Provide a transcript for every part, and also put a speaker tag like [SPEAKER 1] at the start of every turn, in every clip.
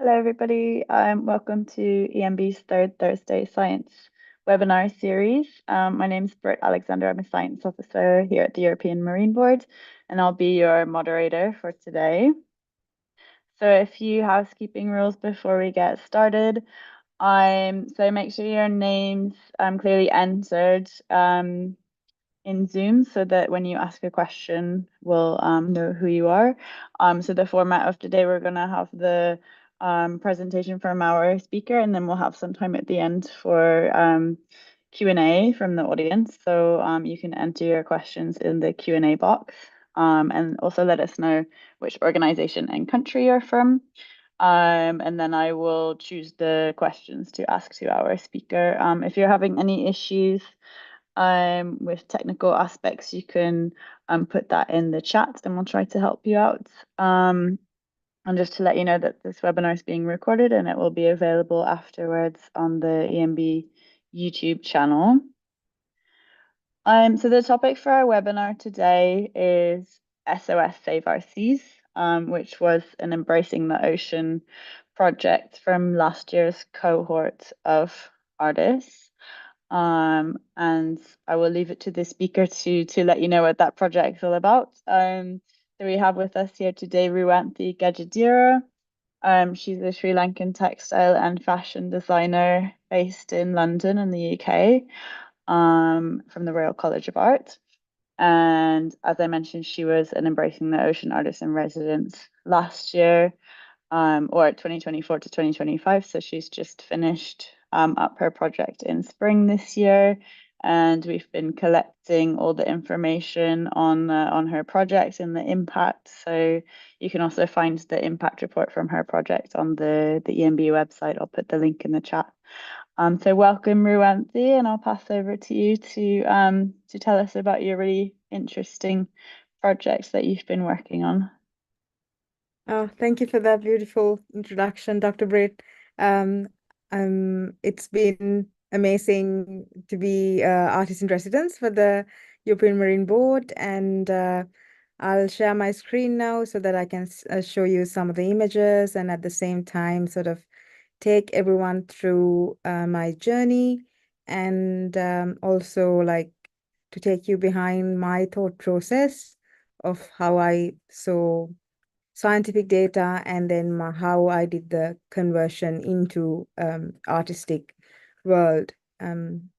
[SPEAKER 1] Hello, everybody. Welcome to EMB's third Thursday Science webinar series. My name is Britt Alexander. I'm a Science Officer here at the European Marine Board, and I'll be your moderator for today. So a few housekeeping rules before we get started. So make sure your name's clearly entered in Zoom so that when you ask a question, we'll know who you are. So the format of today, we're going to have the presentation from our speaker, and then we'll have some time at the end for Q&A from the audience. So you can enter your questions in the Q&A box, and also let us know which organization and country you're from. And then I will choose the questions to ask to our speaker. If you're having any issues with technical aspects, you can put that in the chat and we'll try to help you out. And just to let you know that this webinar is being recorded and it will be available afterwards on the EMB YouTube channel. So the topic for our webinar today is SOS Save Our Seas, which was an Embracing the Ocean project from last year's cohort of artists. And I will leave it to the speaker to let you know what that project is all about. So we have with us here today Ruwanthi Gajadeera. She's a Sri Lankan textile and fashion designer based in London in the UK, from the Royal College of Art. And as I mentioned, she was an Embracing the Ocean artist in residence last year, or 2024 to 2025. So she's just finished up her project in spring this year, and we've been collecting all the information on her project and the impact. So you can also find the impact report from her project on the EMB website. I'll put the link in the chat. So welcome, Ruwanthi, and I'll pass over to you to tell us about your really interesting projects that you've been working on.
[SPEAKER 2] Oh, thank you for that beautiful introduction, Dr. Britt. It's been amazing to be artist in residence for the European Marine Board, and I'll share my screen now so that I can show you some of the images and at the same time sort of take everyone through my journey, and also like to take you behind my thought process of how I saw scientific data and then how I did the conversion into artistic world. Can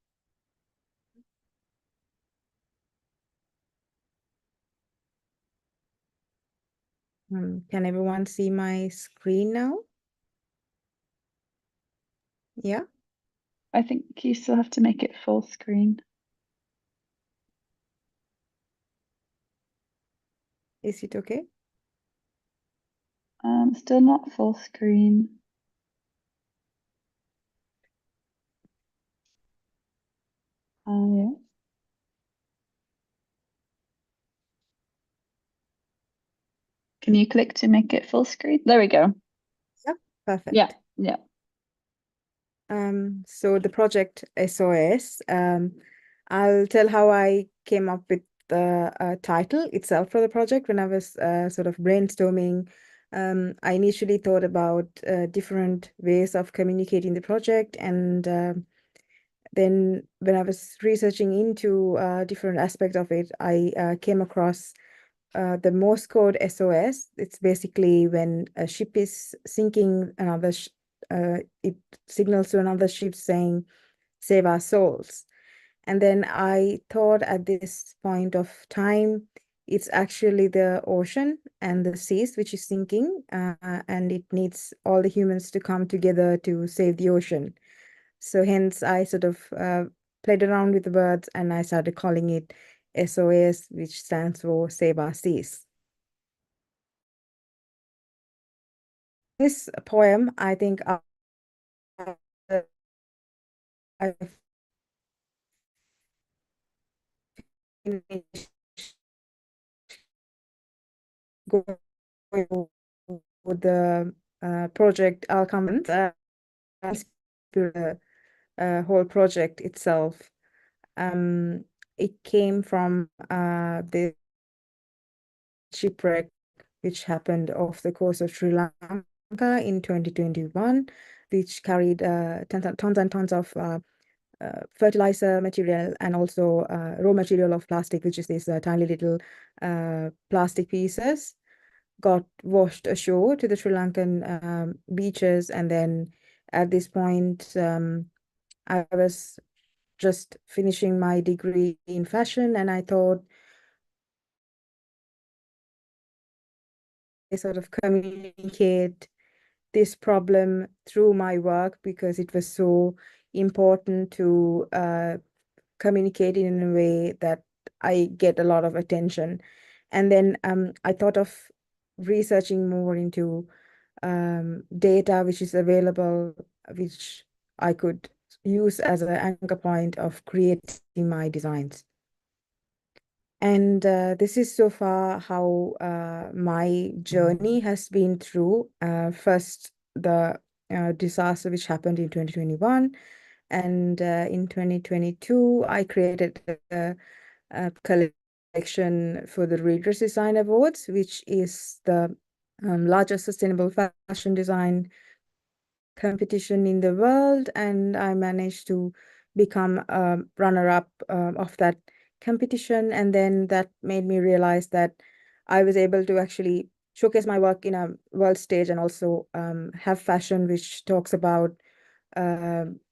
[SPEAKER 2] everyone see my screen now? Yeah.
[SPEAKER 1] I think you still have to make it full screen.
[SPEAKER 2] Is it okay?
[SPEAKER 1] Still not full screen. Yeah. Can you click to make it full screen? There we go.
[SPEAKER 2] Yeah, perfect.
[SPEAKER 1] Yeah, yeah.
[SPEAKER 2] So the project SOS, I'll tell how I came up with the title itself for the project. When I was sort of brainstorming, I initially thought about different ways of communicating the project, and then when I was researching into different aspects of it, I came across the Morse code SOS. It's basically when a ship is sinking, it signals to another ship saying, "Save our souls." And then I thought at this point of time, it's actually the ocean and the seas which is sinking, and it needs all the humans to come together to save the ocean. So hence I sort of played around with the words and I started calling it SOS, which stands for Save Our Seas. This poem, I think I finished going with the project. I'll come to the whole project itself. It came from the shipwreck which happened off the coast of Sri Lanka. Lanka in 2021, which carried tons and tons of fertilizer material and also raw material of plastic, which is these tiny little plastic pieces, got washed ashore to the Sri Lankan beaches. And then at this point, I was just finishing my degree in fashion, and I thought I sort of communicate this problem through my work because it was so important to communicate in a way that I get a lot of attention. And then I thought of researching more into data which is available, which I could use as an anchor point of creating my designs. And this is so far how my journey has been through. First, the disaster which happened in 2021. And in 2022, I created a collection for the Readers Design Awards, which is the largest sustainable fashion design competition in the world. And I managed to become a runner-up of that competition. And then that made me realize that I was able to actually showcase my work in a world stage and also have fashion which talks about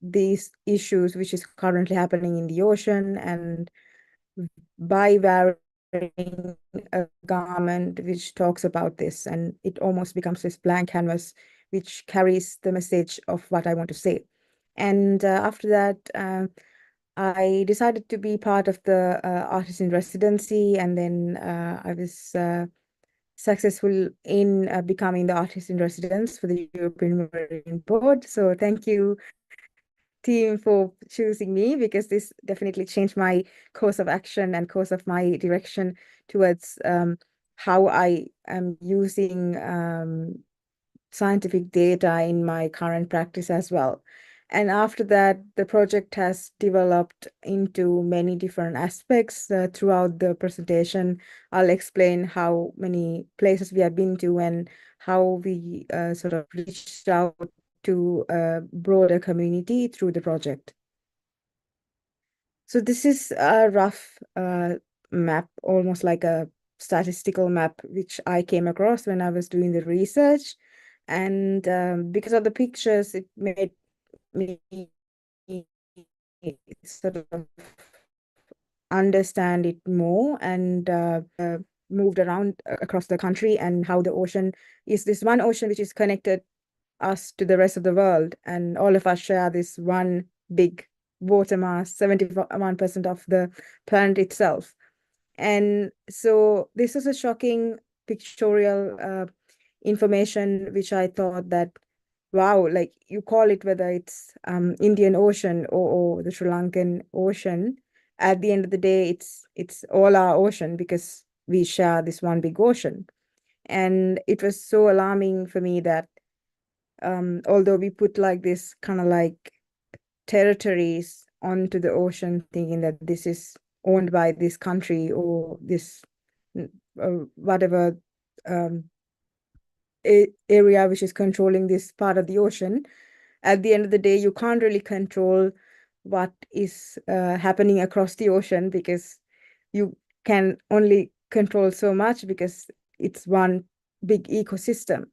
[SPEAKER 2] these issues which is currently happening in the ocean, and by wearing a garment which talks about this, and it almost becomes this blank canvas which carries the message of what I want to say. And after that, I decided to be part of the artist in residency, and then I was successful in becoming the artist in residence for the European Marine Board. So thank you, team, for choosing me, because this definitely changed my course of action and course of my direction towards how I am using scientific data in my current practice as well. And after that, the project has developed into many different aspects. Throughout the presentation, I'll explain how many places we have been to and how we sort of reached out to a broader community through the project. So this is a rough map, almost like a statistical map, which I came across when I was doing the research. And because of the pictures, it made me sort of understand it more, and moved around across the country, and how the ocean is this one ocean which is connected us to the rest of the world, and all of us share this one big water mass, 71% of the planet itself. And so this was a shocking pictorial information, which I thought that, wow, like you call it whether it's Indian Ocean or the Sri Lankan Ocean, at the end of the day, it's all our ocean because we share this one big ocean. And it was so alarming for me that although we put like this kind of like territories onto the ocean, thinking that this is owned by this country or this whatever area which is controlling this part of the ocean, at the end of the day, you can't really control what is happening across the ocean, because you can only control so much because it's one big ecosystem.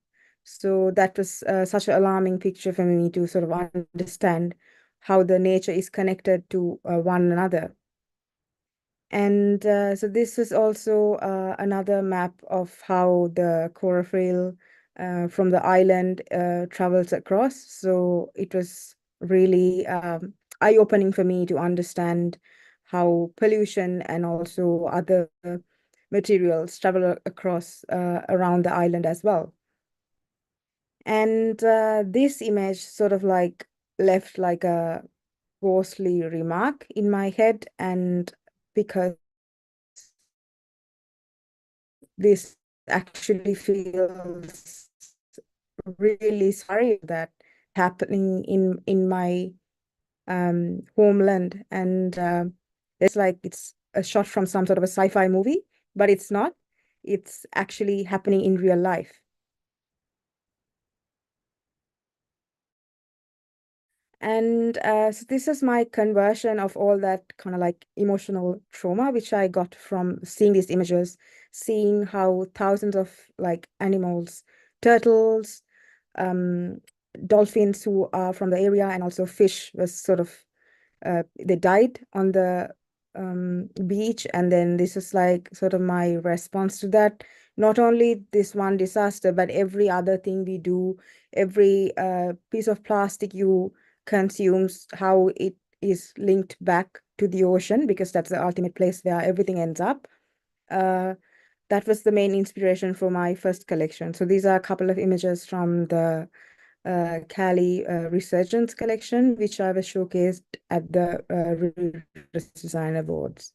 [SPEAKER 2] So that was such an alarming picture for me to sort of understand how the nature is connected to one another. And so this was also another map of how the chlorophyll from the island travels across. So it was really eye-opening for me to understand how pollution and also other materials travel across around the island as well. And this image sort of like left like a ghostly remark in my head, and because this actually feels really sorry that happening in my homeland. And it's like it's a shot from some sort of a sci-fi movie, but it's not. It's actually happening in real life. And so this is my conversion of all that kind of like emotional trauma, which I got from seeing these images, seeing how thousands of like animals, turtles, um, dolphins who are from the area, and also fish was sort of they died on the beach. And then this is like sort of my response to that. Not only this one disaster, but every other thing we do, every piece of plastic you consumes, how it is linked back to the ocean, because that's the ultimate place where everything ends up. Uh, that was the main inspiration for my first collection. So these are a couple of images from the Cali Resurgence collection, which I was showcased at the Design Awards.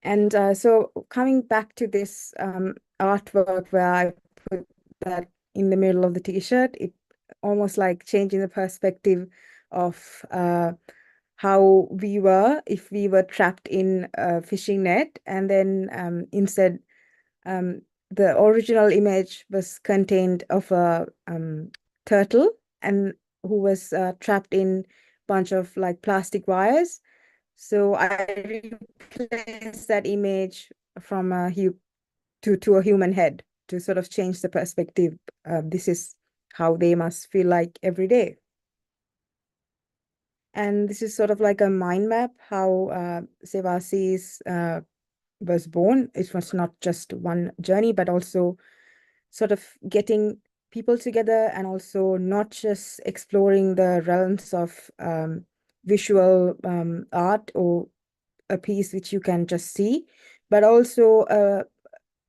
[SPEAKER 2] And so coming back to this artwork where I put that in the middle of the t-shirt, it almost like changing the perspective of how we were if we were trapped in a fishing net, and then instead um, the original image was contained of a turtle and who was trapped in bunch of like plastic wires. So I replaced that image from a to a human head to sort of change the perspective. This is how they must feel like every day. And this is sort of like a mind map how Sevasi's was born. It was not just one journey, but also sort of getting people together, and also not just exploring the realms of visual art or a piece which you can just see, but also a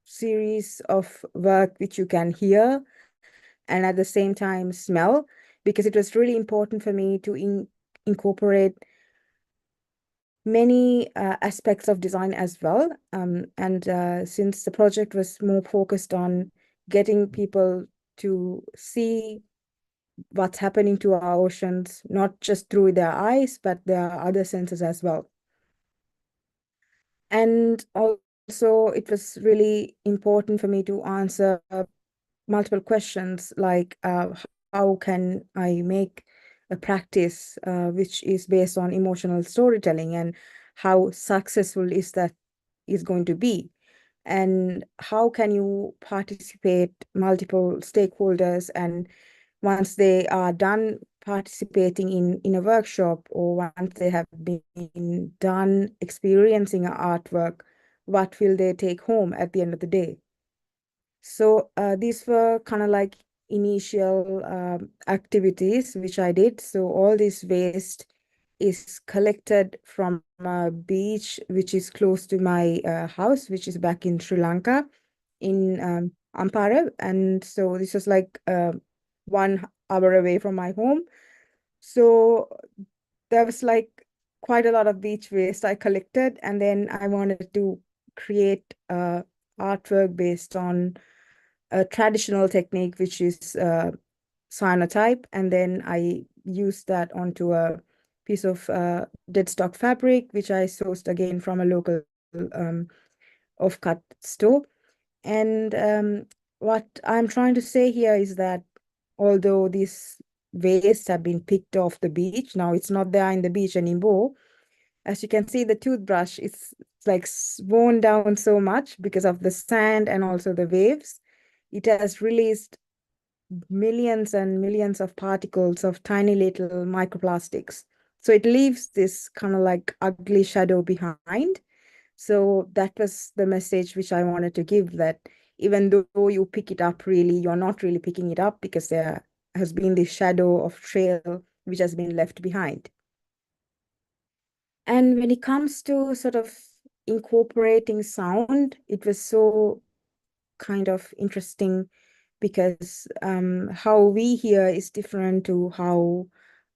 [SPEAKER 2] series of work which you can hear and at the same time smell, because it was really important for me to incorporate many aspects of design as well. And since the project was more focused on getting people to see what's happening to our oceans, not just through their eyes, but their other senses as well. And also, it was really important for me to answer multiple questions like how can I make a practice which is based on emotional storytelling, and how successful is going to be, and how can you participate multiple stakeholders, and once they are done participating in a workshop, or once they have been done experiencing an artwork, what will they take home at the end of the day? So these were kind of like initial activities which I did. So all this waste is collected from a beach which is close to my house, which is back in Sri Lanka, in Ampara. And so this was like 1 hour away from my home. So there was like quite a lot of beach waste I collected, and then I wanted to create artwork based on a traditional technique, which is cyanotype, and then I used that onto a piece of dead stock fabric, which I sourced again from a local um, off-cut store. And what I'm trying to say here is that although these waste have been picked off the beach, now it's not there in the beach anymore. As you can see, the toothbrush is like worn down so much because of the sand and also the waves. It has released millions and millions of particles of tiny little microplastics. So it leaves this kind of like ugly shadow behind. So that was the message which I wanted to give, that even though you pick it up, really, you're not really picking it up, because there has been this shadow of trail which has been left behind. And when it comes to sort of incorporating sound, it was so kind of interesting, because how we hear is different to how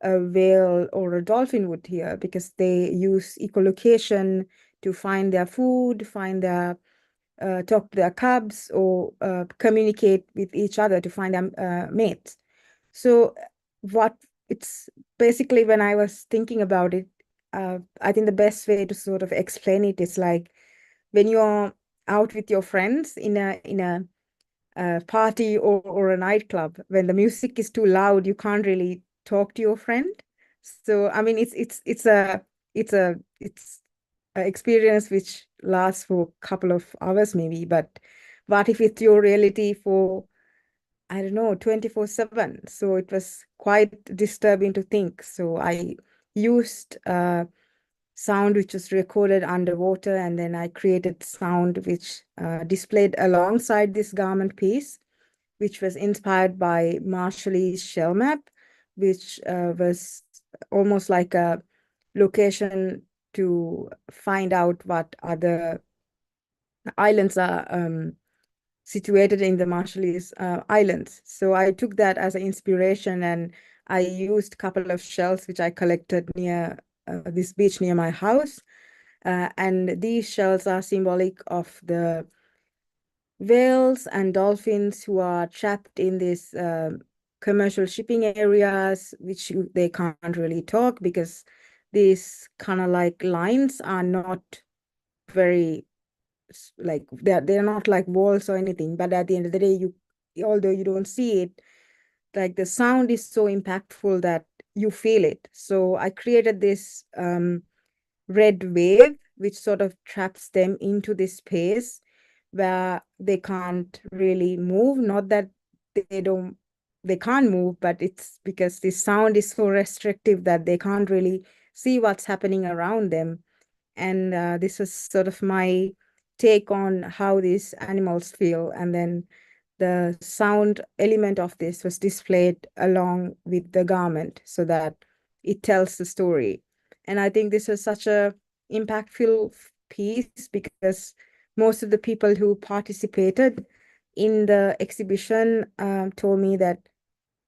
[SPEAKER 2] a whale or a dolphin would hear, because they use echolocation to find their food, find their talk to their cubs, or communicate with each other to find their mates. So what it's basically, when I was thinking about it, I think the best way to sort of explain it is like when you're out with your friends in a party or a nightclub, when the music is too loud, you can't really talk to your friend. So I mean, it's a experience which lasts for a couple of hours maybe, but what if it's your reality for, I don't know, 24/7? So it was quite disturbing to think. So I used sound which was recorded underwater, and then I created sound which displayed alongside this garment piece, which was inspired by Marshallese shell map, which was almost like a location to find out what other islands are situated in the Marshallese Islands. So I took that as an inspiration, and I used a couple of shells which I collected near this beach near my house. And these shells are symbolic of the whales and dolphins who are trapped in these commercial shipping areas, which they can't really talk because these kind of like lines are not very like they're not like walls or anything. But at the end of the day, although you don't see it, like the sound is so impactful that you feel it. So I created this red wave, which sort of traps them into this space where they can't really move. Not that they can't move, but it's because the sound is so restrictive that they can't really see what's happening around them. And this was sort of my take on how these animals feel. And then the sound element of this was displayed along with the garment so that it tells the story. And I think this was such a impactful piece because most of the people who participated in the exhibition told me that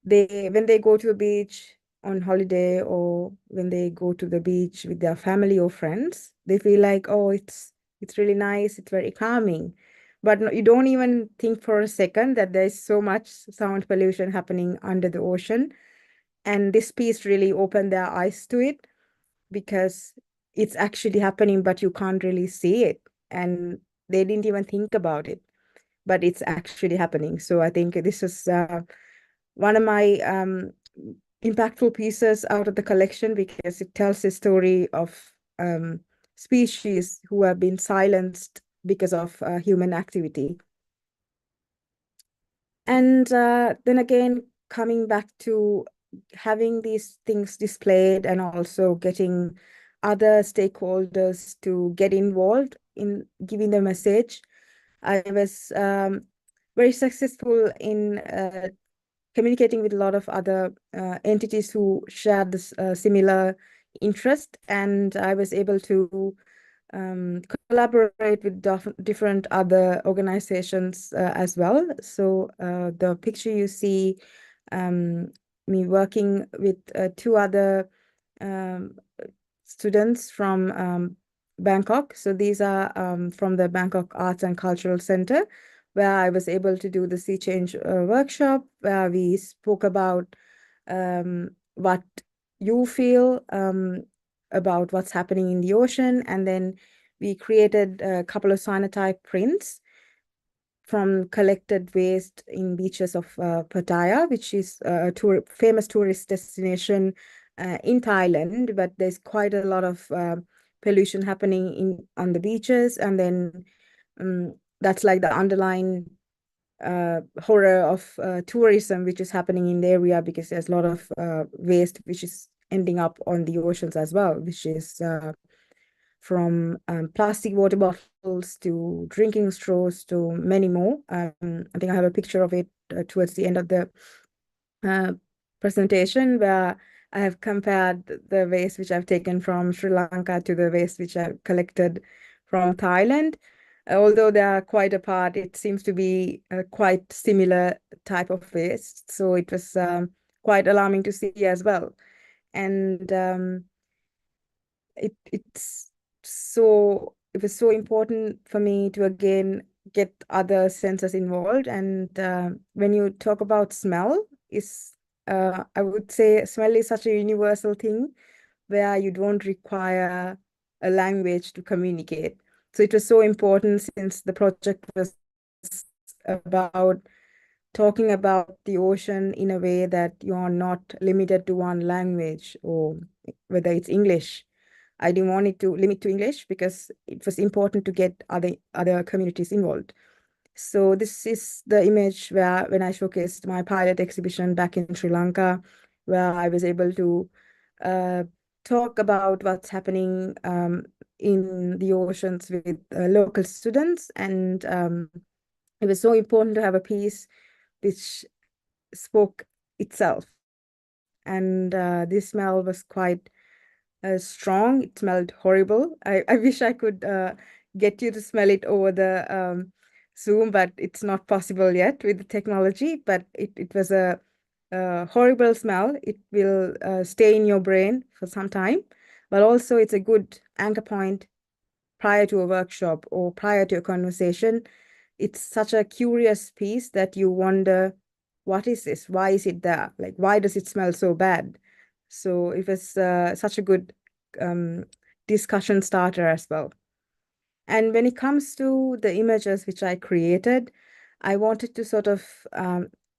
[SPEAKER 2] when they go to the beach on holiday, or when they go to the beach with their family or friends, they feel like, oh, it's really nice, it's very calming. But no, you don't even think for a second that there's so much sound pollution happening under the ocean. And this piece really opened their eyes to it because it's actually happening, but you can't really see it. And they didn't even think about it, but it's actually happening. So I think this is one of my impactful pieces out of the collection because it tells the story of species who have been silenced because of human activity. And then again, coming back to having these things displayed and also getting other stakeholders to get involved in giving the message, I was very successful in communicating with a lot of other entities who shared this similar interest, and I was able to collaborate with different other organizations as well. So the picture you see me working with two other um, students from Bangkok. So these are from the Bangkok Arts and Cultural Center, where I was able to do the Sea Change workshop, where we spoke about what you feel about what's happening in the ocean. And then we created a couple of cyanotype prints from collected waste in beaches of Pattaya, which is a famous tourist destination in Thailand. But there's quite a lot of pollution happening on the beaches. And then that's like the underlying horror of tourism, which is happening in the area because there's a lot of waste which is ending up on the oceans as well, which is from plastic water bottles to drinking straws to many more. I think I have a picture of it towards the end of the presentation, where I have compared the waste which I've taken from Sri Lanka to the waste which I've collected from Thailand. Although they are quite apart, it seems to be a quite similar type of waste. So it was quite alarming to see as well. And it was so important for me to again get other senses involved. And when you talk about smell, I would say smell is such a universal thing where you don't require a language to communicate. So it was so important since the project was about talking about the ocean in a way that you are not limited to one language, or whether it's English. I didn't want it to limit to English because it was important to get other communities involved. So this is the image where when I showcased my pilot exhibition back in Sri Lanka, where I was able to uh, talk about what's happening in the oceans with local students. And it was so important to have a piece which spoke itself. And this smell was quite strong. It smelled horrible. I wish I could get you to smell it over the Zoom, but it's not possible yet with the technology. But it was a horrible smell. It will stay in your brain for some time, but also it's a good anchor point prior to a workshop or prior to a conversation. It's such a curious piece that you wonder, what is this? Why is it there? Like, why does it smell so bad? So it was such a good um, discussion starter as well. And when it comes to the images which I created, I wanted to sort of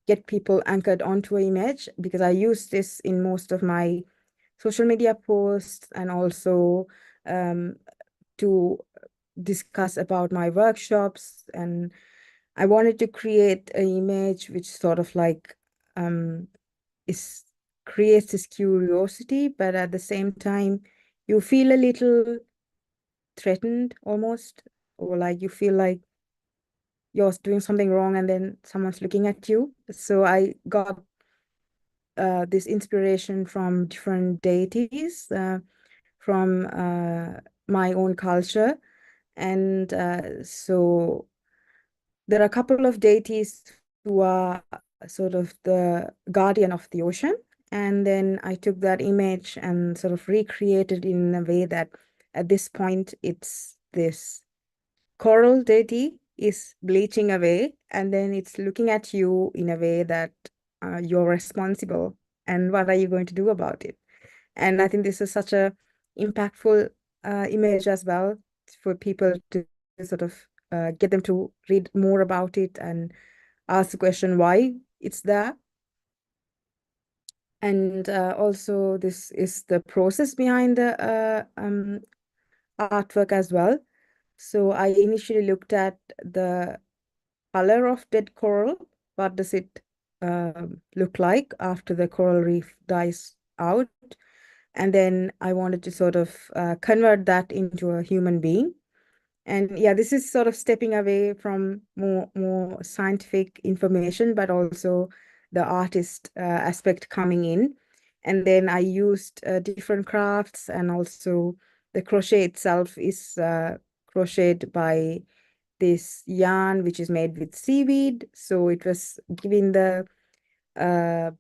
[SPEAKER 2] get people anchored onto an image, because I use this in most of my social media posts, and also um, to discuss about my workshops. And I wanted to create an image which sort of like is creates this curiosity, but at the same time you feel a little threatened almost, or like you feel like you're doing something wrong and then someone's looking at you. So I got this inspiration from different deities from my own culture. And so there are a couple of deities who are sort of the guardian of the ocean. And then I took that image and sort of recreated in a way that at this point it's this coral deity is bleaching away, and then it's looking at you in a way that you're responsible. And what are you going to do about it? And I think this is such a impactful image as well, for people to sort of get them to read more about it and ask the question why it's there. And also this is the process behind the artwork as well. So I initially looked at the color of dead coral. What does it look like after the coral reef dies out? And then I wanted to sort of convert that into a human being. And yeah, this is sort of stepping away from more scientific information, but also the artist aspect coming in. And then I used different crafts, and also the crochet itself is crocheted by this yarn, which is made with seaweed. So it was giving the uh,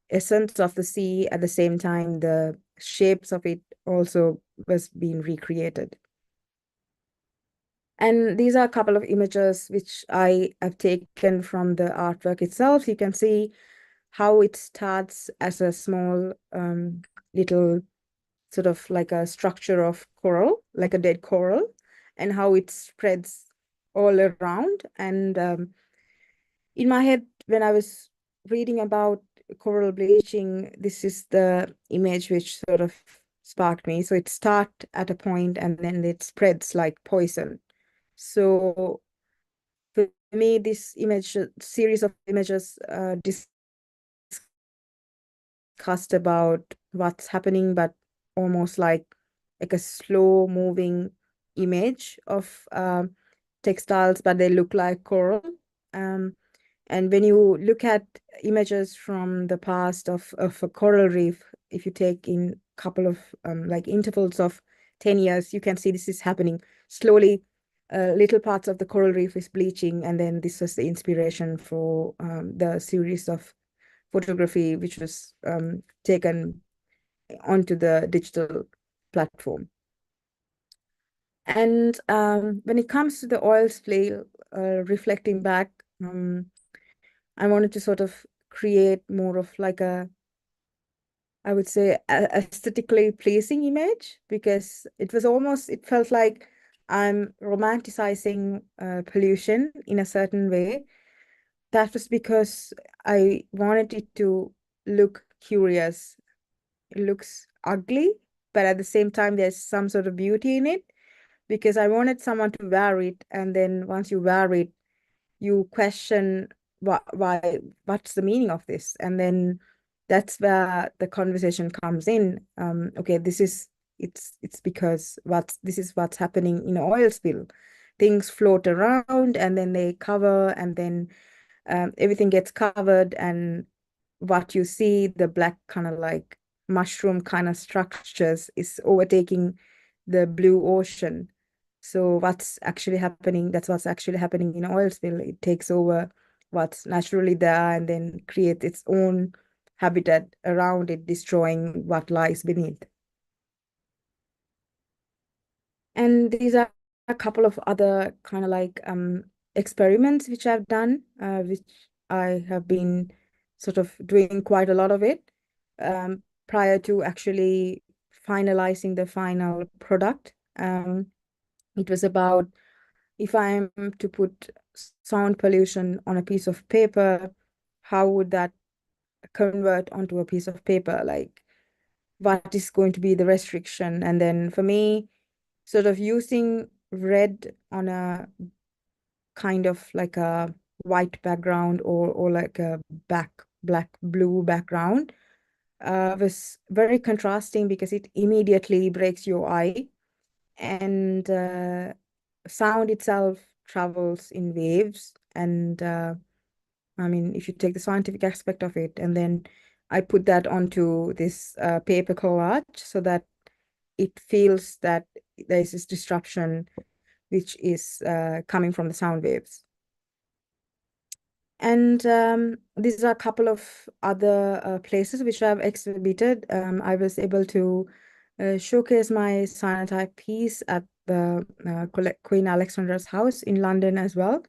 [SPEAKER 2] essence of the sea. At the same time, the shapes of it also was being recreated. And these are a couple of images which I have taken from the artwork itself. You can see how it starts as a small little sort of like a structure of coral, like a dead coral, and how it spreads all around. And in my head, when I was reading about coral bleaching, this is the image which sort of sparked me. So it starts at a point and then it spreads like poison. So for me, this image series of images discussed about what's happening, but almost like a slow moving image of textiles, but they look like coral. Um, and when you look at images from the past of a coral reef, if you take in a couple of like intervals of 10 years, you can see this is happening slowly. Little parts of the coral reef is bleaching, and then this was the inspiration for the series of photography which was taken onto the digital platform. And when it comes to the oil spill, reflecting back, I wanted to sort of create more of like I would say, aesthetically pleasing image, because it felt like I'm romanticizing pollution in a certain way. that was because I wanted it to look curious. It looks ugly, but at the same time, there's some sort of beauty in it because I wanted someone to wear it, and then once you wear it, you question why, what's the meaning of this? And then that's where the conversation comes in. Okay, it's because this is what's happening in an oil spill. Things float around and then they cover, and then everything gets covered, and what you see, the black kind of like mushroom kind of structures, is overtaking the blue ocean. So what's actually happening, that's what's actually happening in oil spill. It takes over what's naturally there and then creates its own habitat around it, destroying what lies beneath. And these are a couple of other kind of like experiments which I've done, which I have been sort of doing quite a lot of it prior to actually finalizing the final product. It was about, if I'm to put sound pollution on a piece of paper, how would that convert onto a piece of paper? Like, what is going to be the restriction? And then for me, sort of using red on a kind of like a white background, or like a black blue background was very contrasting because it immediately breaks your eye, and sound itself travels in waves. And I mean, if you take the scientific aspect of it, and then I put that onto this paper collage so that it feels that there's this disruption which is coming from the sound waves. And these are a couple of other places which I've exhibited. I was able to showcase my cyanotype piece at the Queen Alexandra's house in London as well.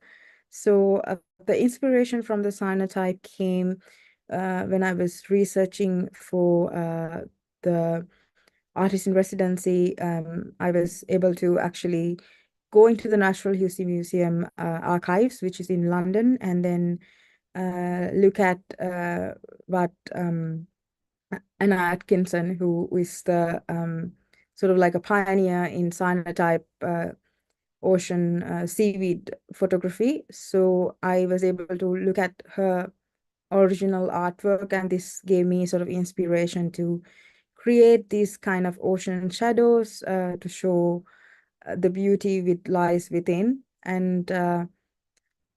[SPEAKER 2] So the inspiration from the cyanotype came when I was researching for the artist in residency. I was able to actually go into the Natural History Museum archives, which is in London, and then look at what Anna Atkinson, who is the sort of like a pioneer in cyanotype ocean seaweed photography. So I was able to look at her original artwork, and this gave me sort of inspiration to create these kind of ocean shadows to show the beauty which lies within. And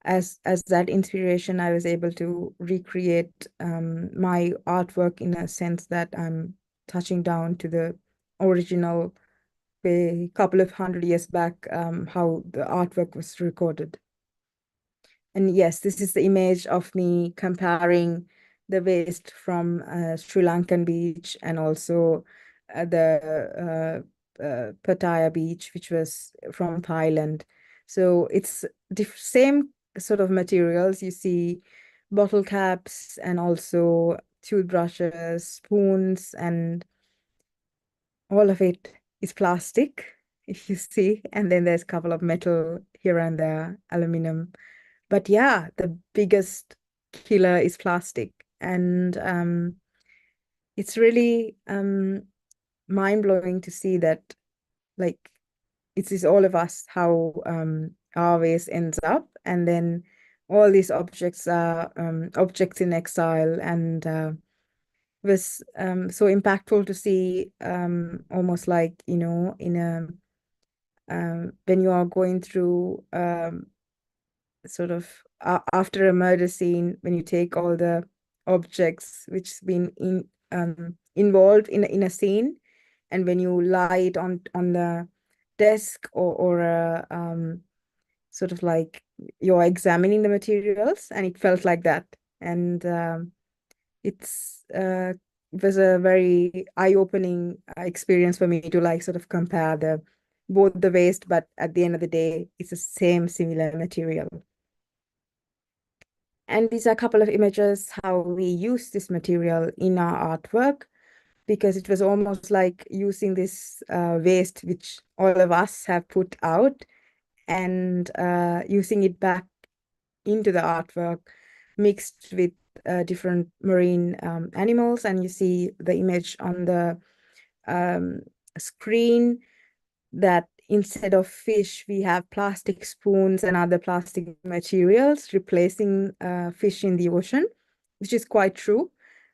[SPEAKER 2] as that inspiration, I was able to recreate my artwork in a sense that I'm touching down to the original, a couple of 100 years back, how the artwork was recorded. And yes, this is the image of me comparing the waste from Sri Lankan beach, and also the Pattaya beach, which was from Thailand. So it's same sort of materials. You see bottle caps and also toothbrushes, spoons, and all of it is plastic, if you see. And then there's a couple of metal here and there, aluminum. But yeah, the biggest killer is plastic. And it's really mind-blowing to see that, like, it is all of us how our waste ends up. And then all these objects are objects in exile, and was so impactful to see, almost like, in a when you are going through sort of after a murder scene, when you take all the objects which's been involved in a scene, and when you lie it on the desk, or sort of like you're examining the materials, and it felt like that. And it was a very eye-opening experience for me to like sort of compare the both the waste, but at the end of the day, it's the same similar material. And these are a couple of images how we use this material in our artwork, because it was almost like using this waste which all of us have put out, and using it back into the artwork mixed with different marine animals. And you see the image on the screen that instead of fish, we have plastic spoons and other plastic materials replacing fish in the ocean, which is quite true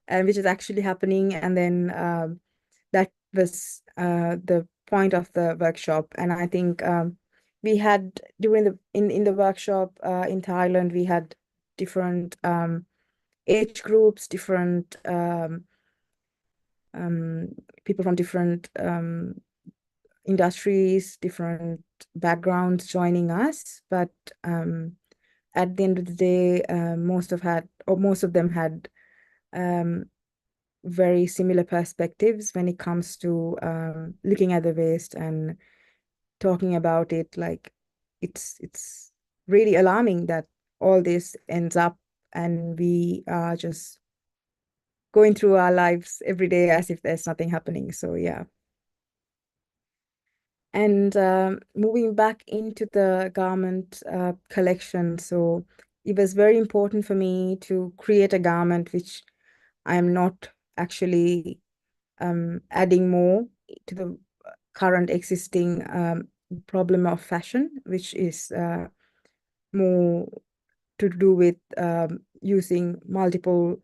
[SPEAKER 2] and which is actually happening. And then that was the point of the workshop. And I think we had during the in the workshop in Thailand, we had different age groups, different people from different industries, different backgrounds joining us. But at the end of the day, most of them had very similar perspectives when it comes to looking at the waste and talking about it. Like it's really alarming that all this ends up and we are just going through our lives every day as if there's nothing happening. So yeah. And moving back into the garment collection, so it was very important for me to create a garment which I am not actually adding more to the current existing problem of fashion, which is more to do with using multiple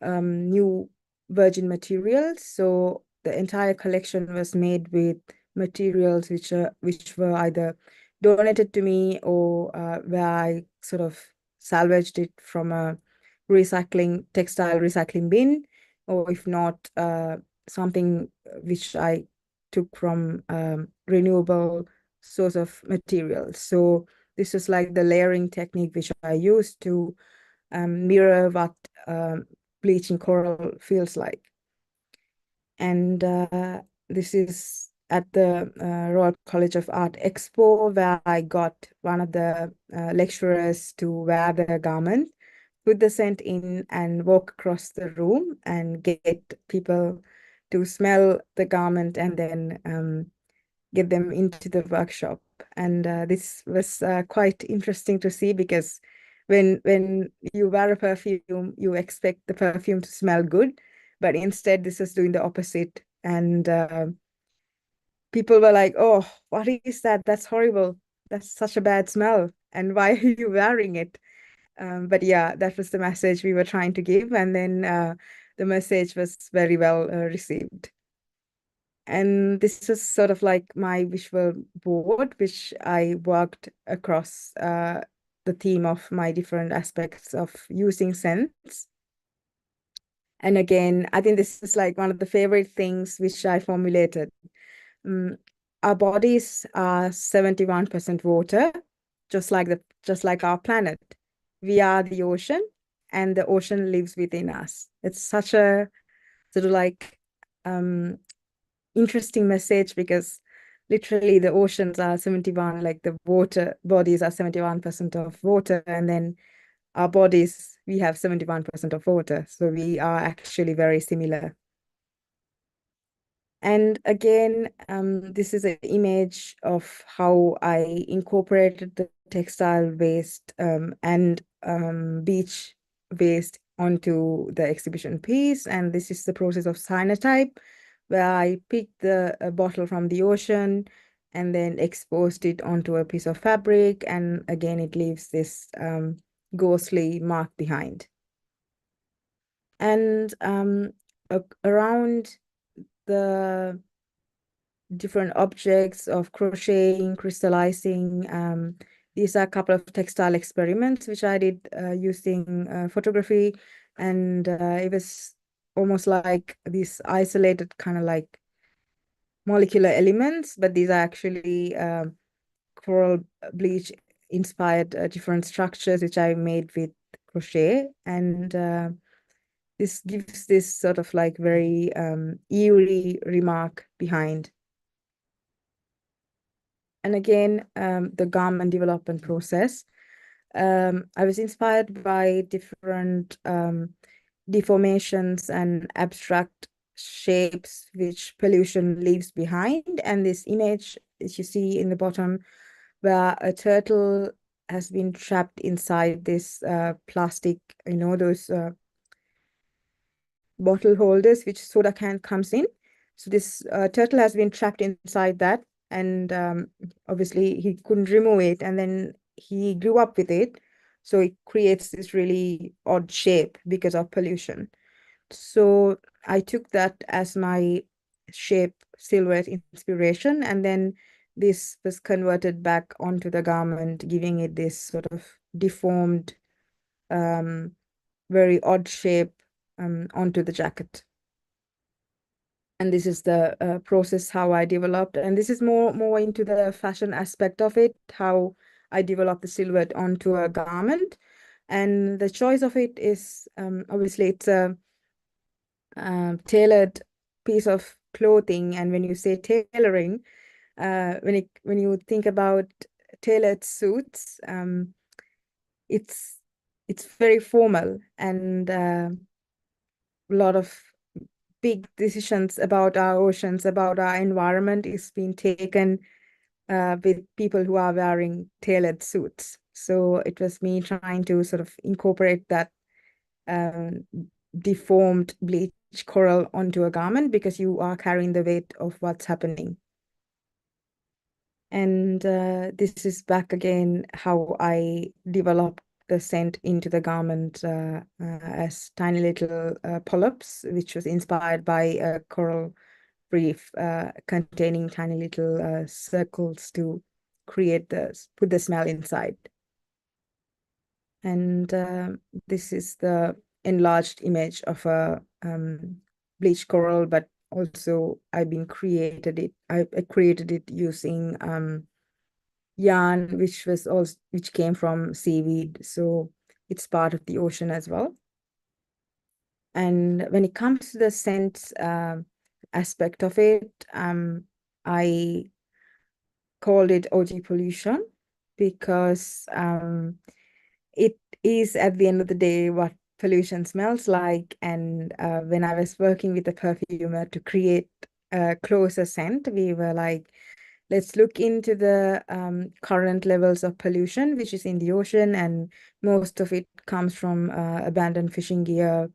[SPEAKER 2] new virgin materials. So the entire collection was made with materials which were either donated to me or where I sort of salvaged it from a textile recycling bin, or if not, something which I took from renewable source of materials. So this is like the layering technique which I used to mirror what bleaching coral feels like. And this is at the Royal College of Art Expo, where I got one of the lecturers to wear the garment, put the scent in, and walk across the room and get people to smell the garment and then get them into the workshop. And this was quite interesting to see, because when you wear a perfume, you expect the perfume to smell good, but instead this is doing the opposite. And people were like, "Oh, what is that? That's horrible. That's such a bad smell. And why are you wearing it?" But yeah, that was the message we were trying to give. And then the message was very well received. And this is sort of like my visual board, which I worked across the theme of my different aspects of using scents. And again, I think this is like one of the favorite things which I formulated. Our bodies are 71% water, just like our planet. We are the ocean, and the ocean lives within us. It's such a sort of like interesting message, because literally the oceans are 71, like the water bodies are 71% of water, and then our bodies, we have 71% of water. So we are actually very similar. And again, this is an image of how I incorporated the textile waste and beach waste onto the exhibition piece. And this is the process of cyanotype, where I picked a bottle from the ocean and then exposed it onto a piece of fabric. And again, it leaves this ghostly mark behind. And around the different objects of crocheting, crystallizing. These are a couple of textile experiments which I did using photography, and it was almost like these isolated kind of like molecular elements, but these are actually coral bleach inspired different structures which I made with crochet. And this gives this sort of like very eerie remark behind. And again, the garment development process. I was inspired by different deformations and abstract shapes which pollution leaves behind. And this image, as you see in the bottom, where a turtle has been trapped inside this plastic, those bottle holders which soda can comes in. So this turtle has been trapped inside that, and obviously he couldn't remove it, and then he grew up with it. So it creates this really odd shape because of pollution. So I took that as my shape silhouette inspiration, and then this was converted back onto the garment, giving it this sort of deformed, very odd shape onto the jacket. And this is the process how I developed, and this is more into the fashion aspect of it, how I developed the silhouette onto a garment. And the choice of it is obviously it's a tailored piece of clothing. And when you say tailoring, when you think about tailored suits, it's very formal, and a lot of big decisions about our oceans, about our environment is being taken with people who are wearing tailored suits. So it was me trying to sort of incorporate that um, deformed bleach coral onto a garment, because you are carrying the weight of what's happening. And this is back again how I developed the scent into the garment as tiny little polyps, which was inspired by a coral reef containing tiny little circles to put the smell inside. And this is the enlarged image of a bleached coral, but also I created it using yarn, which came from seaweed, so it's part of the ocean as well. And when it comes to the scent aspect of it, I called it OG pollution, because it is at the end of the day what pollution smells like. And when I was working with the perfumer to create a closer scent, we were like, let's look into the current levels of pollution, which is in the ocean, and most of it comes from abandoned fishing gear,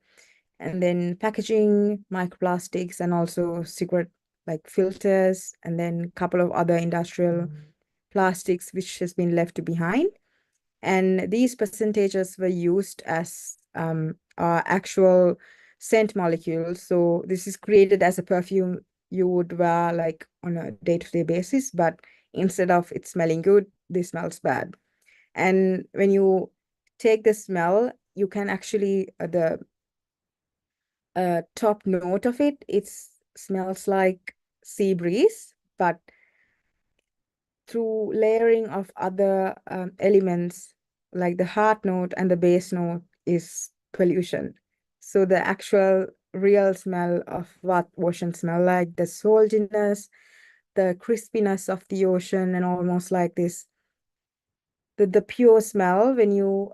[SPEAKER 2] and then packaging, microplastics, and also cigarette like filters, and then a couple of other industrial plastics which has been left behind. And these percentages were used as our actual scent molecules. So this is created as a perfume you would wear like on a day-to-day basis, but instead of it smelling good, this smells bad. And when you take the smell, you can actually the top note of it, it smells like sea breeze, but through layering of other elements, like the heart note and the base note is pollution. So the actual real smell of what ocean smell like, the saltiness, the crispiness of the ocean, and almost like this, the pure smell when you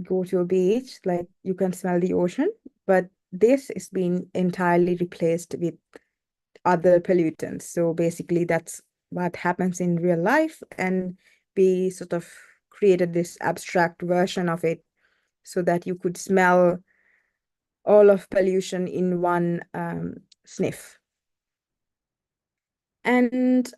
[SPEAKER 2] go to a beach, like you can smell the ocean, but this is being entirely replaced with other pollutants. So basically that's what happens in real life, and we sort of created this abstract version of it so that you could smell all of pollution in one sniff. And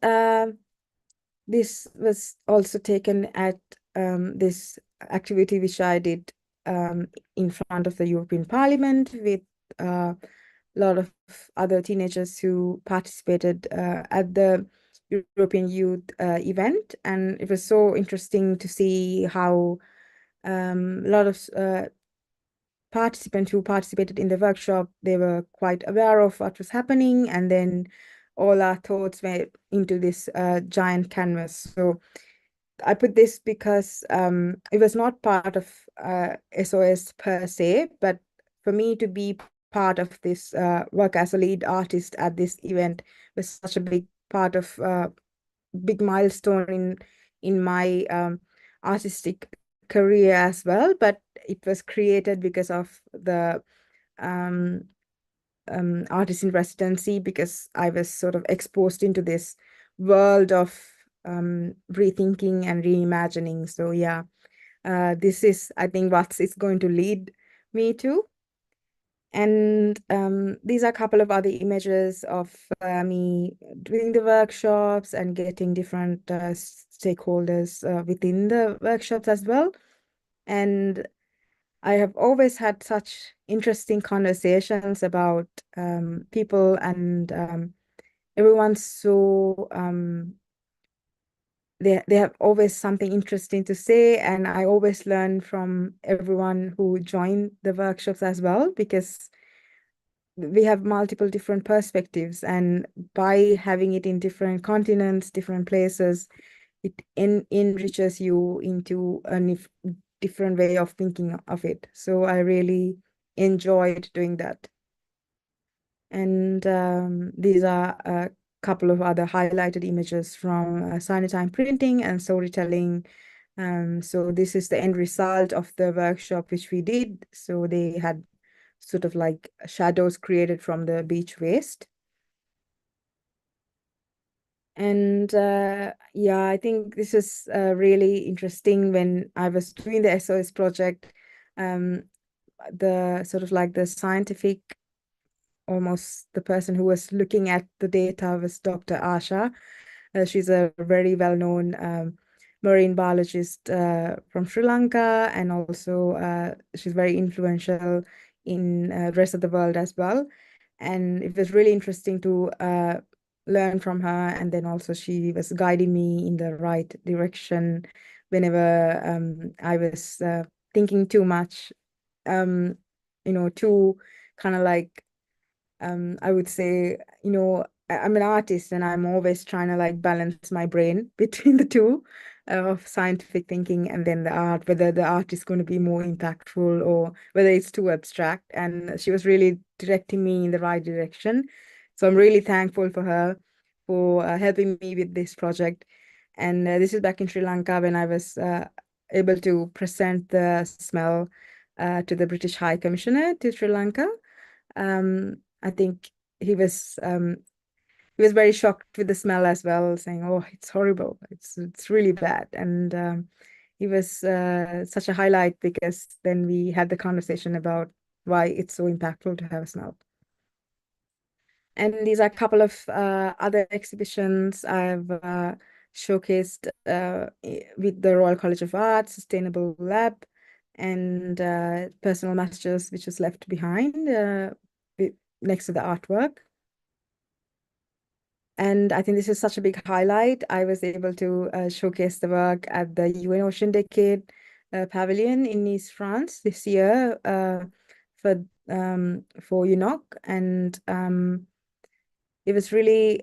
[SPEAKER 2] this was also taken at this activity which I did in front of the European Parliament with a lot of other teenagers who participated at the European Youth event. And it was so interesting to see how a lot of participants who participated in the workshop, they were quite aware of what was happening, and then all our thoughts went into this giant canvas. So I put this because it was not part of SOS per se, but for me to be part of this work as a lead artist at this event was such a big part of big milestone in my artistic career as well. But it was created because of the artist in residency, because I was sort of exposed into this world of rethinking and reimagining. So yeah, this is, I think, what it's going to lead me to. And these are a couple of other images of me doing the workshops and getting different stakeholders within the workshops as well. And I have always had such interesting conversations about people, and everyone's so they have always something interesting to say, and I always learn from everyone who joined the workshops as well, because we have multiple different perspectives, and by having it in different continents, different places, it enriches you into a different way of thinking of it. So I really enjoyed doing that. And these are a couple of other highlighted images from cyanotype printing and storytelling. So this is the end result of the workshop which we did. So they had sort of like shadows created from the beach waste. And yeah, I think this is really interesting. When I was doing the SOS project, um, the sort of like the scientific, almost the person who was looking at the data was Dr. Asha. She's a very well-known marine biologist from Sri Lanka, and also she's very influential in the rest of the world as well. And it was really interesting to learn from her. And then also she was guiding me in the right direction whenever I was thinking too much, um, too kind of like I would say, I'm an artist, and I'm always trying to like balance my brain between the two of scientific thinking and then the art, whether the art is going to be more impactful or whether it's too abstract. And she was really directing me in the right direction. So I'm really thankful for her for helping me with this project. And this is back in Sri Lanka when I was able to present the smell to the British High Commissioner to Sri Lanka. I think he was um, he was very shocked with the smell as well, saying, "Oh, it's horrible. It's really bad." And he was such a highlight, because then we had the conversation about why it's so impactful to have a smell. And these are a couple of other exhibitions I've showcased with the Royal College of Art, Sustainable Lab, and Personal Masters, which was left behind next to the artwork. And I think this is such a big highlight. I was able to showcase the work at the UN Ocean Decade Pavilion in Nice, France this year for UNOC. And it was really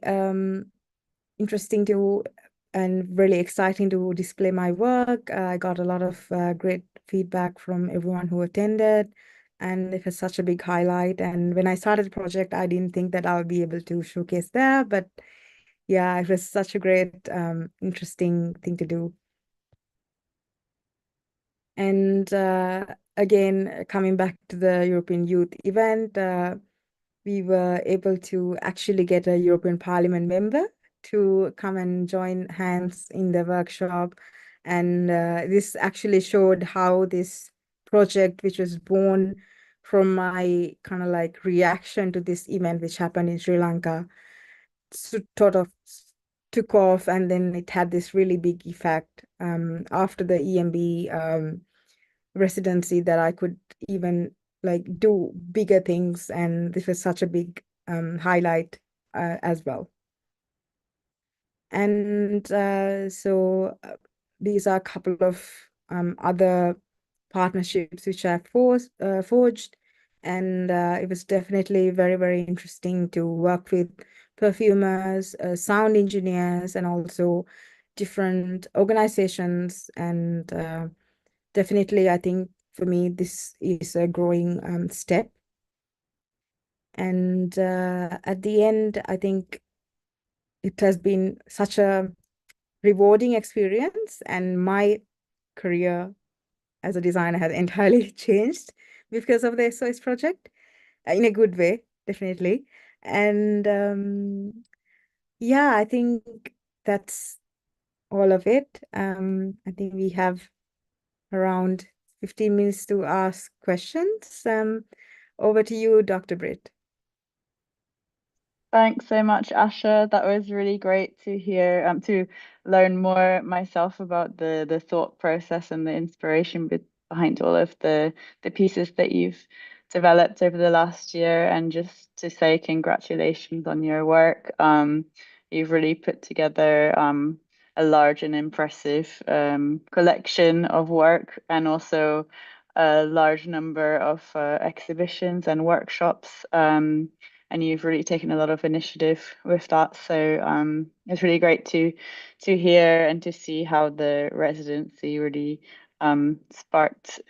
[SPEAKER 2] interesting to and really exciting to display my work. I got a lot of great feedback from everyone who attended, and it was such a big highlight. And when I started the project, I didn't think that I'll be able to showcase there, but yeah, it was such a great, interesting thing to do. And again, coming back to the European Youth event, we were able to actually get a European Parliament member to come and join hands in the workshop. And this actually showed how this project, which was born from my kind of like reaction to this event, which happened in Sri Lanka, sort of took off, and then it had this really big effect after the EMB residency, that I could even like do bigger things, and this was such a big highlight as well. And these are a couple of other partnerships which I forged, and it was definitely very, very interesting to work with perfumers, sound engineers, and also different organizations. And definitely, I think for me, this is a growing step. And at the end, I think it has been such a rewarding experience, and my career as a designer has entirely changed because of the SOS project, in a good way, definitely. And yeah, I think that's all of it. I think we have around 15 minutes to ask questions. Over to you, Dr. Britt.
[SPEAKER 1] Thanks so much, Asha. That was really great to hear, to learn more myself about the thought process and the inspiration behind all of the pieces that you've developed over the last year. And just to say congratulations on your work. You've really put together a large and impressive collection of work, and also a large number of exhibitions and workshops. And you've really taken a lot of initiative with that. So it's really great to hear and to see how the residency really sparked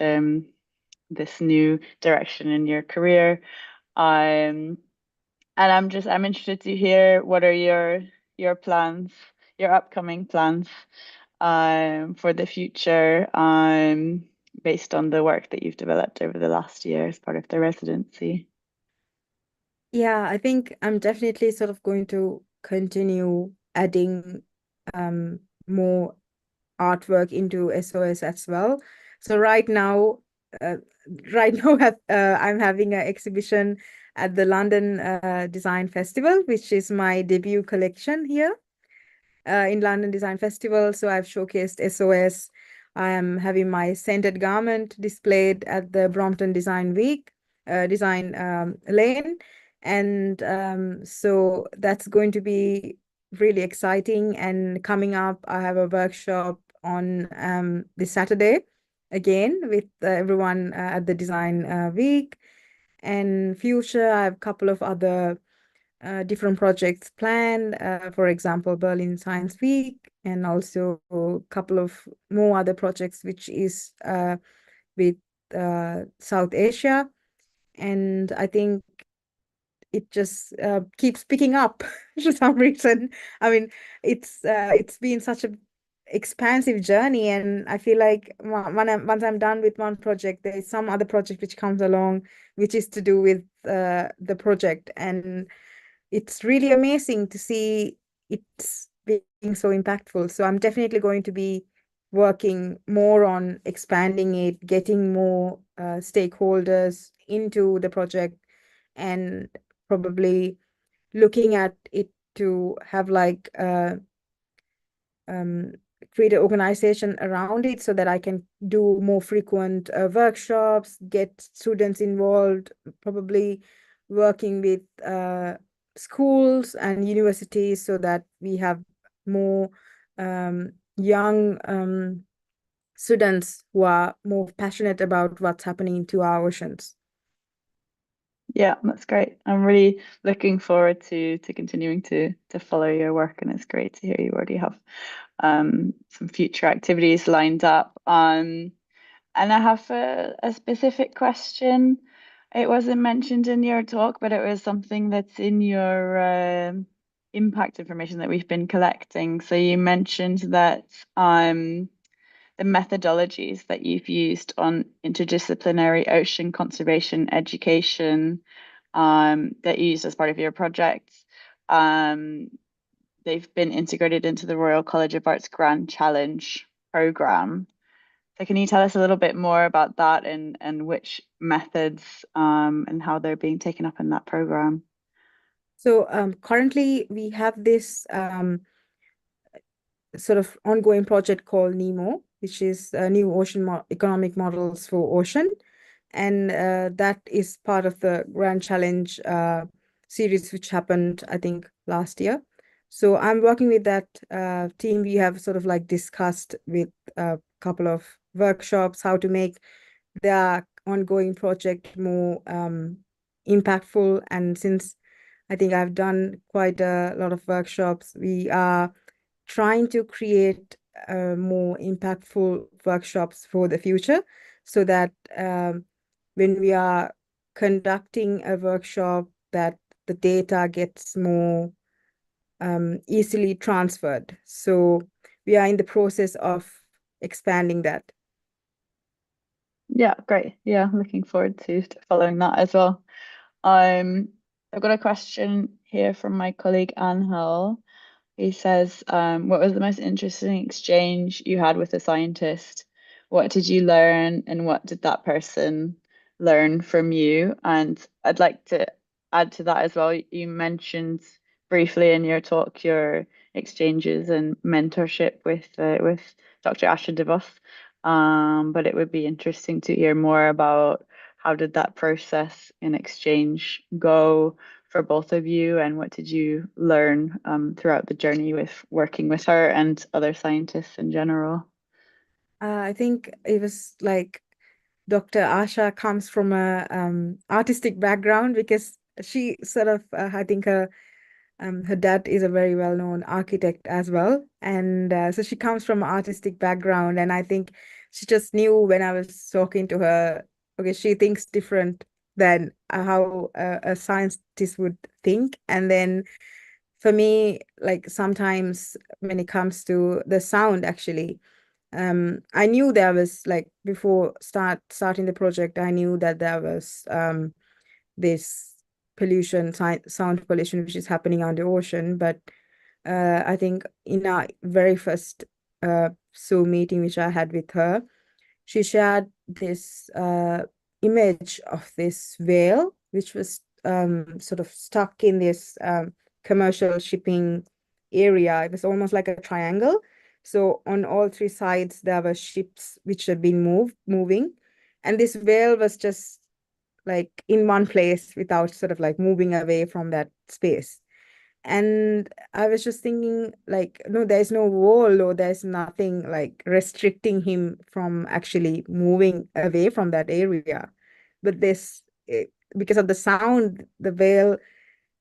[SPEAKER 1] this new direction in your career. And I'm interested to hear, what are your plans, your upcoming plans for the future, based on the work that you've developed over the last year as part of the residency.
[SPEAKER 2] Yeah, I think I'm definitely sort of going to continue adding more artwork into SOS as well. So uh, right now I'm having an exhibition at the London Design Festival, which is my debut collection here in London Design Festival. So I've showcased SOS. I am having my scented garment displayed at the Brompton Design Week, Design Lane. And so that's going to be really exciting. And coming up, I have a workshop on this Saturday again with everyone at the Design Week. And future, I have a couple of other different projects planned, for example, Berlin Science Week, and also a couple of more other projects, which is with South Asia. And I think it just keeps picking up for some reason. I mean, it's been such a expansive journey, and I feel like once I'm done with one project, there's some other project which comes along, which is to do with the project, and it's really amazing to see it's being so impactful. So I'm definitely going to be working more on expanding it, getting more stakeholders into the project, and probably looking at it to have like um, create an organization around it so that I can do more frequent workshops, get students involved, probably working with schools and universities so that we have more young students who are more passionate about what's happening to our oceans.
[SPEAKER 1] Yeah, that's great. I'm really looking forward to continuing to follow your work, and it's great to hear you already have some future activities lined up. And I have a specific question. It wasn't mentioned in your talk, but it was something that's in your impact information that we've been collecting. So you mentioned that the methodologies that you've used on interdisciplinary ocean conservation education, that you used as part of your projects, um, they've been integrated into the Royal College of Art's Grand Challenge program. So can you tell us a little bit more about that, and which methods and how they're being taken up in that program?
[SPEAKER 2] So currently we have this sort of ongoing project called NEMO, which is New Ocean Economic Models for Ocean. And that is part of the Grand Challenge series, which happened, I think, last year. So I'm working with that team. We have sort of like discussed with a couple of workshops how to make their ongoing project more impactful. And since I think I've done quite a lot of workshops, we are trying to create more impactful workshops for the future so that when we are conducting a workshop that the data gets more easily transferred. So we are in the process of expanding that.
[SPEAKER 1] Yeah, great. Yeah, looking forward to following that as well. Um, I've got a question here from my colleague Angel. He says, what was the most interesting exchange you had with a scientist? What did you learn, and what did that person learn from you? And I'd like to add to that as well. You mentioned briefly in your talk your exchanges and mentorship with Dr. Asha DeVos. But it would be interesting to hear more about how did that process in exchange go for both of you, and what did you learn throughout the journey with working with her and other scientists in general?
[SPEAKER 2] I think it was like Dr. Asha comes from a artistic background because she sort of, I think her dad is a very well-known architect as well, and so she comes from an artistic background, and I think she just knew when I was talking to her, okay, she thinks different than how a scientist would think, and then for me, like sometimes when it comes to the sound, actually. I knew there was like before starting the project, I knew that there was this sound pollution which is happening on the ocean. But I think in our very first Zoom meeting which I had with her, she shared this image of this whale which was sort of stuck in this commercial shipping area. It was almost like a triangle. So on all three sides there were ships which had been moving, and this whale was just like in one place without sort of like moving away from that space. And I was just thinking, like, no, there's no wall or there's nothing like restricting him from actually moving away from that area. But because of the sound, the whale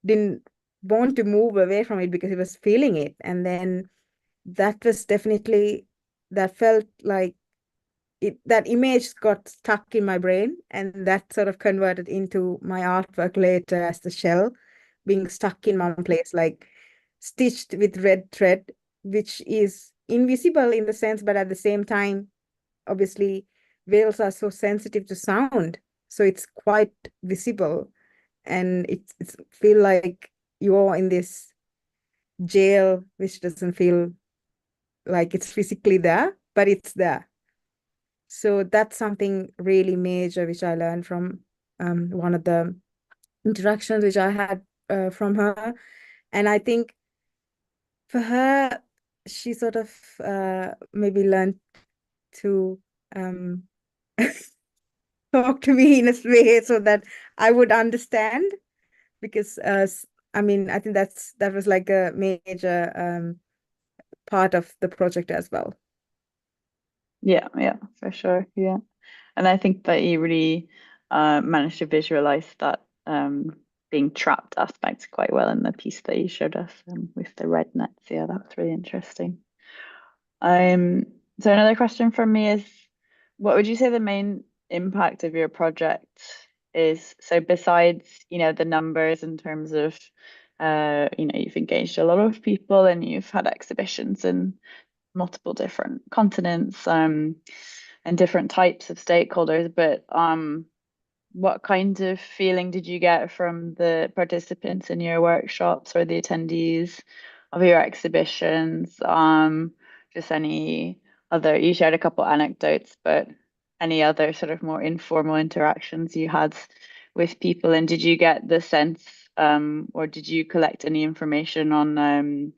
[SPEAKER 2] didn't want to move away from it because he was feeling it. And then that was definitely, that felt like that image got stuck in my brain, and that sort of converted into my artwork later as the shell being stuck in one place, like stitched with red thread, which is invisible in the sense, but at the same time, obviously, whales are so sensitive to sound, so it's quite visible, and it's feel like you're in this jail, which doesn't feel like it's physically there, but it's there. So that's something really major which I learned from one of the interactions which I had from her. And I think for her, she sort of maybe learned to um, talk to me in a way so that I would understand. Because I mean, I think that was like a major part of the project as well.
[SPEAKER 1] Yeah, yeah, for sure. Yeah. And I think that you really managed to visualize that being trapped aspect quite well in the piece that you showed us with the red nets. Yeah, that's really interesting. Um, so another question from me is, what would you say the main impact of your project is? So besides, the numbers in terms of, you've engaged a lot of people and you've had exhibitions in multiple different continents, and different types of stakeholders, but what kind of feeling did you get from the participants in your workshops or the attendees of your exhibitions? Just any other, you shared a couple anecdotes, but any other sort of more informal interactions you had with people? And did you get the sense, or did you collect any information on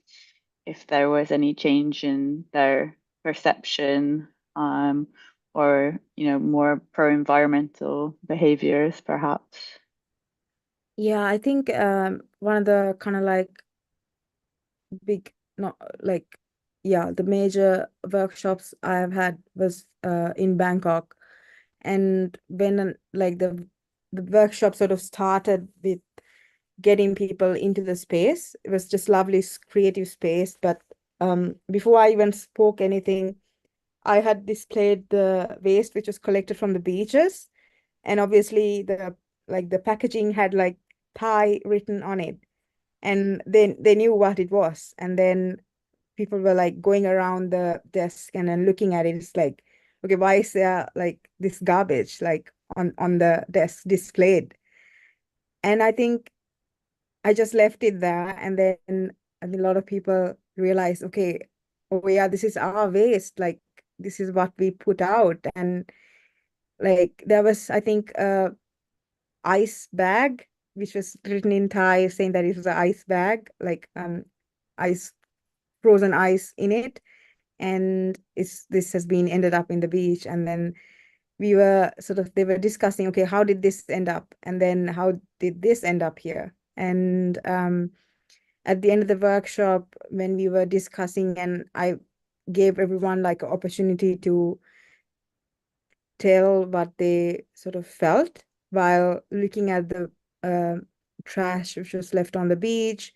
[SPEAKER 1] if there was any change in their perception, or more pro-environmental behaviors, perhaps?
[SPEAKER 2] Yeah, I think one of the kind of like big, not like, yeah, the major workshops I have had was in Bangkok. And when like the workshop sort of started with getting people into the space, it was just lovely creative space. But before I even spoke anything, I had displayed the waste which was collected from the beaches, and obviously the packaging had like Thai written on it, and then they knew what it was. And then people were like going around the desk and then looking at it. It's like, okay, why is there like this garbage like on the desk displayed? And I think I just left it there, and then I think a lot of people realize, okay, oh yeah, this is our waste. Like this is what we put out. And like there was, I think, a ice bag, which was written in Thai saying that it was an ice bag, like ice, frozen ice in it. And this has been ended up in the beach. And then they were discussing, okay, how did this end up? And then how did this end up here? And at the end of the workshop, when we were discussing, and I gave everyone like an opportunity to tell what they sort of felt while looking at the uh, trash which was left on the beach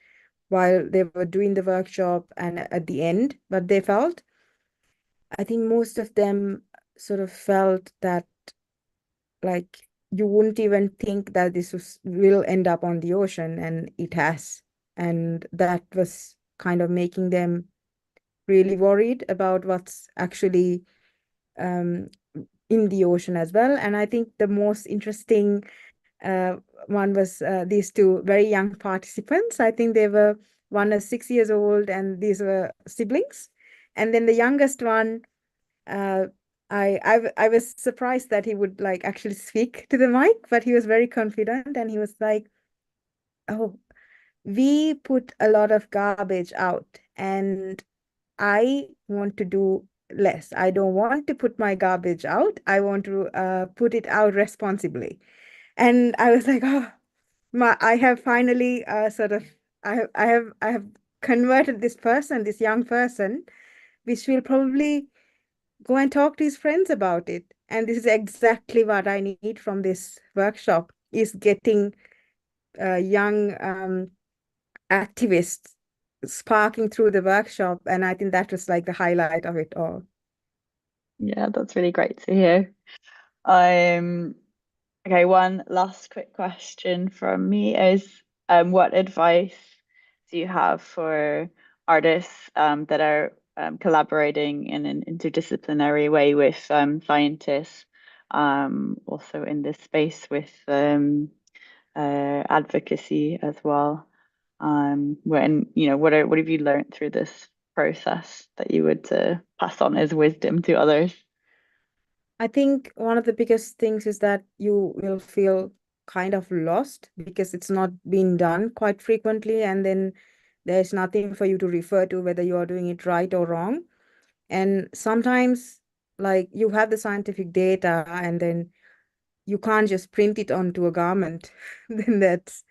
[SPEAKER 2] while they were doing the workshop, and at the end, what they felt. I think most of them sort of felt that like you wouldn't even think that will end up on the ocean, and it has. And that was kind of making them really worried about what's actually um, in the ocean as well. And I think the most interesting uh, one was these two very young participants. I think one is 6 years old, and these were siblings. And then the youngest one, uh, I was surprised that he would like actually speak to the mic, but he was very confident, and he was like, "Oh, we put a lot of garbage out, and I want to do less. I don't want to put my garbage out. I want to put it out responsibly." And I was like, "Oh, I have finally I have converted this young person, which will probably go and talk to his friends about it." And this is exactly what I need from this workshop, is getting young activists sparking through the workshop. And I think that was like the highlight of it all.
[SPEAKER 1] Yeah, that's really great to hear. Um, okay, one last quick question from me is, what advice do you have for artists that are collaborating in an interdisciplinary way with scientists, also in this space with advocacy as well? What have you learned through this process that you would pass on as wisdom to others?
[SPEAKER 2] I think one of the biggest things is that you will feel kind of lost because it's not being done quite frequently, and then there's nothing for you to refer to whether you are doing it right or wrong. And sometimes, like, you have the scientific data, and then you can't just print it onto a garment. Then that's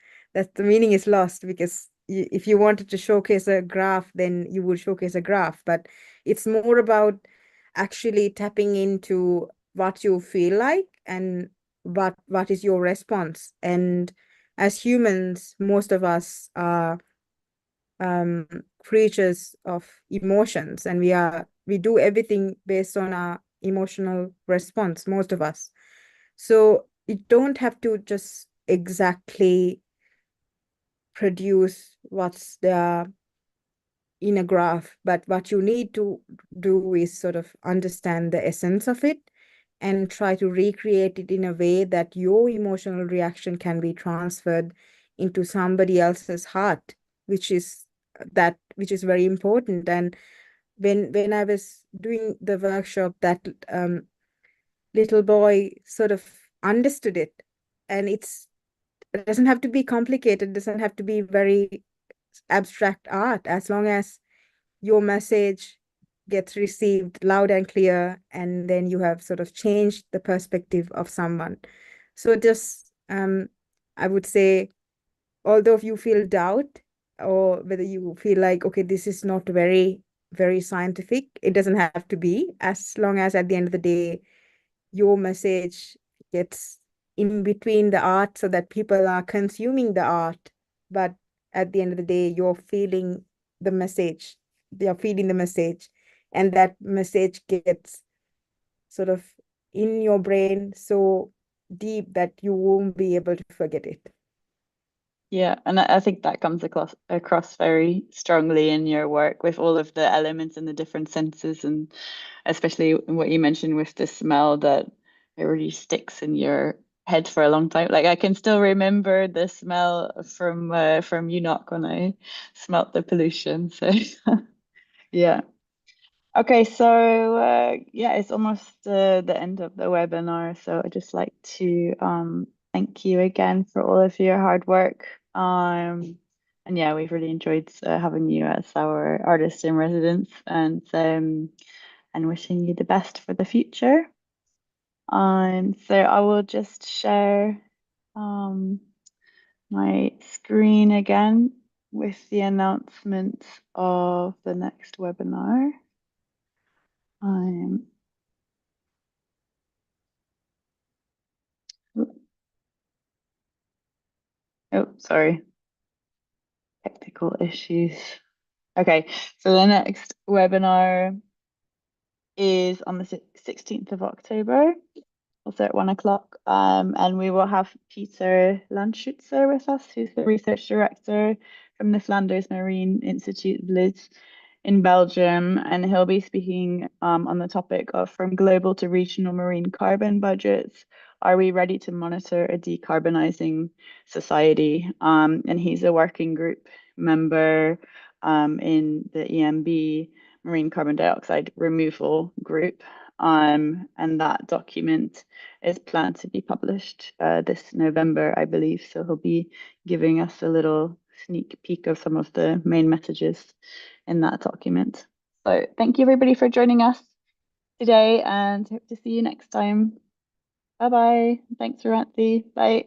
[SPEAKER 2] the meaning is lost, because if you wanted to showcase a graph, then you would showcase a graph. But it's more about actually tapping into what you feel like, and what is your response. And as humans, most of us are um, creatures of emotions, and we do everything based on our emotional response, most of us. So you don't have to just exactly produce what's there in a graph, but what you need to do is sort of understand the essence of it and try to recreate it in a way that your emotional reaction can be transferred into somebody else's heart, which is which is very important. And when I was doing the workshop, that little boy sort of understood it. And it doesn't have to be complicated, it doesn't have to be very abstract art, as long as your message gets received loud and clear, and then you have sort of changed the perspective of someone. So just I would say, although if you feel doubt, or whether you feel like, okay, this is not very scientific, it doesn't have to be, as long as at the end of the day your message gets in between the art so that people are consuming the art. But at the end of the day, you're feeling the message, they're feeling the message, and that message gets sort of in your brain so deep that you won't be able to forget it.
[SPEAKER 1] Yeah, and I think that comes across very strongly in your work with all of the elements and the different senses, and especially in what you mentioned with the smell, that it really sticks in your head for a long time. Like I can still remember the smell from UNOC when I smelt the pollution. So Yeah. Okay, so yeah, it's almost the end of the webinar, so I'd just like to thank you again for all of your hard work. And yeah, we've really enjoyed having you as our artist in residence, and wishing you the best for the future. So I will just share um, my screen again with the announcement of the next webinar. Um, oh, sorry, technical issues. Okay, so the next webinar is on the 16th of October, also at 1 o'clock. And we will have Peter Landschutzer with us, who's the research director from the Flanders Marine Institute Bled in Belgium, and he'll be speaking on the topic of from global to regional marine carbon budgets. Are we ready to monitor a decarbonizing society? And he's a working group member in the EMB Marine Carbon Dioxide Removal Group. And that document is planned to be published this November, I believe. So he'll be giving us a little sneak peek of some of the main messages in that document. So thank you everybody for joining us today and hope to see you next time. Bye bye. Thanks, Ruwanthi. Bye.